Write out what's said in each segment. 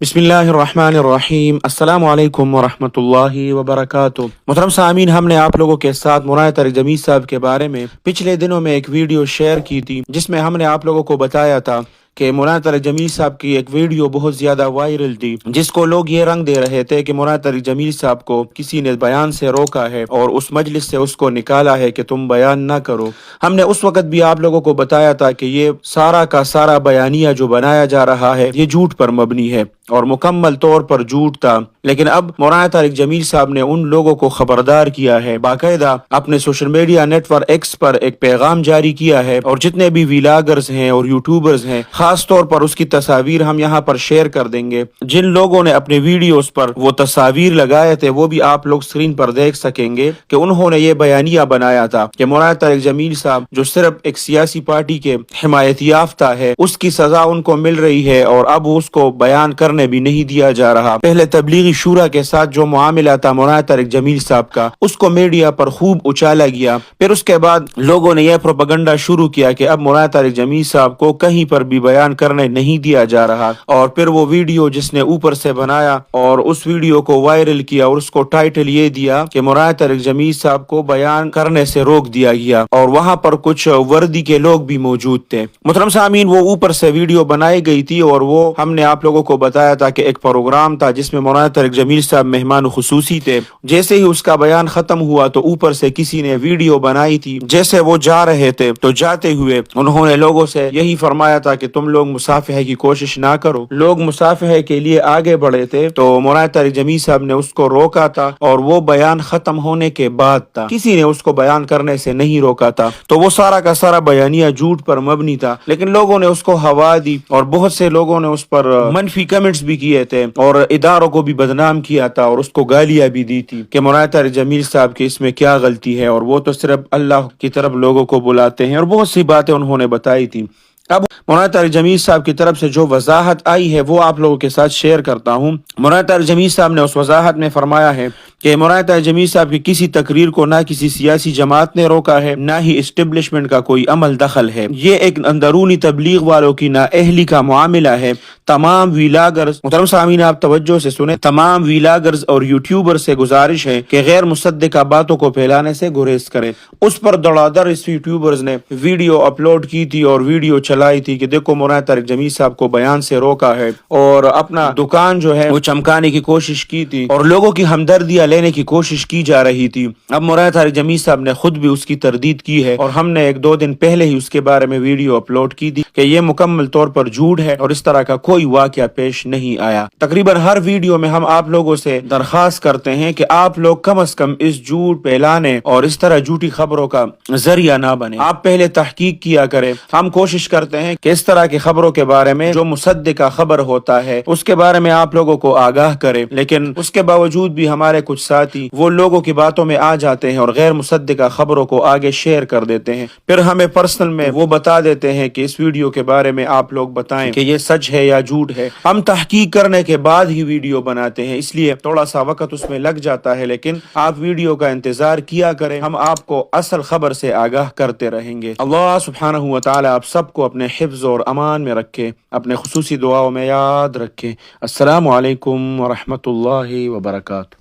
بسم اللہ الرحمن الرحیم، السلام علیکم ورحمۃ اللہ وبرکاتہ۔ محترم سامعین، ہم نے آپ لوگوں کے ساتھ مولانا طارق جمیل صاحب کے بارے میں پچھلے دنوں میں ایک ویڈیو شیئر کی تھی، جس میں ہم نے آپ لوگوں کو بتایا تھا کہ مولانا طارق جمیل صاحب کی ایک ویڈیو بہت زیادہ وائرل تھی، جس کو لوگ یہ رنگ دے رہے تھے کہ مولانا طارق جمیل صاحب کو کسی نے بیان سے روکا ہے اور اس مجلس سے اس کو نکالا ہے کہ تم بیان نہ کرو۔ ہم نے اس وقت بھی آپ لوگوں کو بتایا تھا کہ یہ سارا کا سارا بیانیہ جو بنایا جا رہا ہے یہ جھوٹ پر مبنی ہے اور مکمل طور پر جھوٹ تھا، لیکن اب مولانا طارق جمیل صاحب نے ان لوگوں کو خبردار کیا ہے، باقاعدہ اپنے social media network X پر ایک پیغام جاری کیا ہے، اور جتنے بھی ویلاگرز ہیں اور یوٹیوبرز ہیں، خاص طور پر اس کی تصاویر ہم یہاں پر شیئر کر دیں گے۔ جن لوگوں نے اپنے ویڈیوز پر وہ تصاویر لگائے تھے وہ بھی آپ لوگ سکرین پر دیکھ سکیں گے کہ انہوں نے یہ بیانیہ بنایا تھا کہ مولانا طارق جمیل صاحب جو صرف ایک سیاسی پارٹی کے حمایت یافتہ ہے، اس کی سزا ان کو مل رہی ہے اور اب اس کو بیان کرنے بھی نہیں دیا جا رہا۔ پہلے تبلیغی شورا کے ساتھ جو معاملہ تھا مولانا طارق جمیل صاحب کا، اس کو میڈیا پر خوب اچالا گیا، پھر اس کے بعد لوگوں نے یہ پروپیگنڈا شروع کیا کہ اب مولانا طارق جمیل صاحب کو کہیں پر بھی بیان کرنے نہیں دیا جا رہا، اور پھر وہ ویڈیو جس نے اوپر سے بنایا اور اس ویڈیو کو وائرل کیا اور اس کو ٹائٹل یہ دیا کہ مولانا طارق جمیل صاحب کو بیان کرنے سے روک دیا گیا، اور وہاں پر کچھ وردی کے لوگ بھی موجود تھے۔ محترم سامعین، وہ اوپر سے ویڈیو بنائی گئی تھی اور وہ ہم نے آپ لوگوں کو بتایا تھا کہ ایک پروگرام تھا جس میں مولانا طارق جمیل صاحب مہمان خصوصی تھے۔ جیسے ہی اس کا بیان ختم ہوا تو اوپر سے کسی نے ویڈیو بنائی تھی، جیسے وہ جا رہے تھے تو جاتے ہوئے انہوں نے لوگوں سے یہی فرمایا تھا کہ تم لوگ مصافحے کی کوشش نہ کرو۔ لوگ مصافحے کے لیے آگے بڑھے تھے تو مولانا طارق جمیل صاحب نے اس کو روکا تھا، اور وہ بیان ختم ہونے کے بعد تھا، کسی نے اس کو بیان کرنے سے نہیں روکا تھا۔ تو وہ سارا کا سارا بیانیہ جھوٹ پر مبنی تھا، لیکن لوگوں نے اس کو ہوا دی اور بہت سے لوگوں نے اس پر منفی کمنٹس بھی کیے تھے اور اداروں کو بھی بدنام کیا تھا اور اس کو گالیاں بھی دی تھی کہ مولانا طارق جمیل صاحب کی اس میں کیا غلطی ہے، اور وہ تو صرف اللہ کی طرف لوگوں کو بلاتے ہیں، اور بہت سی باتیں انہوں نے بتائی تھی۔ اب مولانا طارق جمیل صاحب کی طرف سے جو وضاحت آئی ہے وہ آپ لوگوں کے ساتھ شیئر کرتا ہوں۔ مولانا طارق جمیل صاحب نے اس وضاحت میں فرمایا ہے کہ مولانا طارق جمیل صاحب کی کسی تقریر کو نہ کسی سیاسی جماعت نے روکا ہے، نہ ہی اسٹیبلشمنٹ کا کوئی عمل دخل ہے، یہ ایک اندرونی تبلیغ والوں کی نااہلی کا معاملہ ہے۔ تمام ویلاگرز، محترم سامعین آپ توجہ سے سنیں، تمام ویلاگرز اور یوٹیوبر سے گزارش ہے کہ غیر مصدقہ باتوں کو پھیلانے سے گریز کریں۔ اس پر دڑا در اس یوٹیوبرز نے ویڈیو اپلوڈ کی تھی اور ویڈیو چلائی تھی کہ دیکھو مولانا طارق جمیل صاحب کو بیان سے روکا ہے، اور اپنا دکان جو ہے وہ چمکانے کی کوشش کی تھی اور لوگوں کی ہمدردیاں لینے کی کوشش کی جا رہی تھی۔ اب مولانا طارق جمیل صاحب نے خود بھی اس کی تردید کی ہے، اور ہم نے ایک دو دن پہلے ہی اس کے بارے میں ویڈیو اپلوڈ کی تھی کہ یہ مکمل طور پر جھوٹ ہے اور اس طرح کا کوئی واقعہ پیش نہیں آیا۔ تقریباً ہر ویڈیو میں ہم آپ لوگوں سے درخواست کرتے ہیں کہ آپ لوگ کم از کم اس جھوٹ پھیلانے اور اس طرح جھوٹی خبروں کا ذریعہ نہ بنے، آپ پہلے تحقیق کیا کریں۔ ہم کوشش کرتے ہیں کہ اس طرح کی خبروں کے بارے میں جو مصدقہ خبر ہوتا ہے اس کے بارے میں آپ لوگوں کو آگاہ کریں، لیکن اس کے باوجود بھی ہمارے کچھ ساتھی وہ لوگوں کی باتوں میں آ جاتے ہیں اور غیر مصدقہ خبروں کو آگے شیئر کر دیتے ہیں، پھر ہمیں پرسنل میں وہ بتا دیتے ہیں کہ اس ویڈیو کے بارے میں آپ لوگ بتائیں کہ یہ سچ ہے یا جھوٹ ہے۔ ہم تحقیق کرنے کے بعد ہی ویڈیو بناتے ہیں، اس لیے تھوڑا سا وقت اس میں لگ جاتا ہے، لیکن آپ ویڈیو کا انتظار کیا کریں، ہم آپ کو اصل خبر سے آگاہ کرتے رہیں گے۔ اللہ سبحانہ و تعالی آپ سب کو اپنے حفظ اور امان میں رکھے، اپنے خصوصی دعاؤں میں یاد رکھے۔ السلام علیکم ورحمۃ اللہ وبرکاتہ۔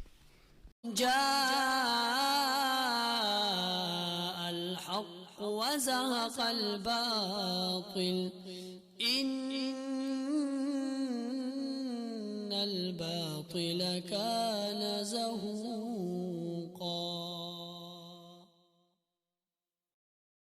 جاء الحق وزهق الباطل إن الباطل كان زهوقا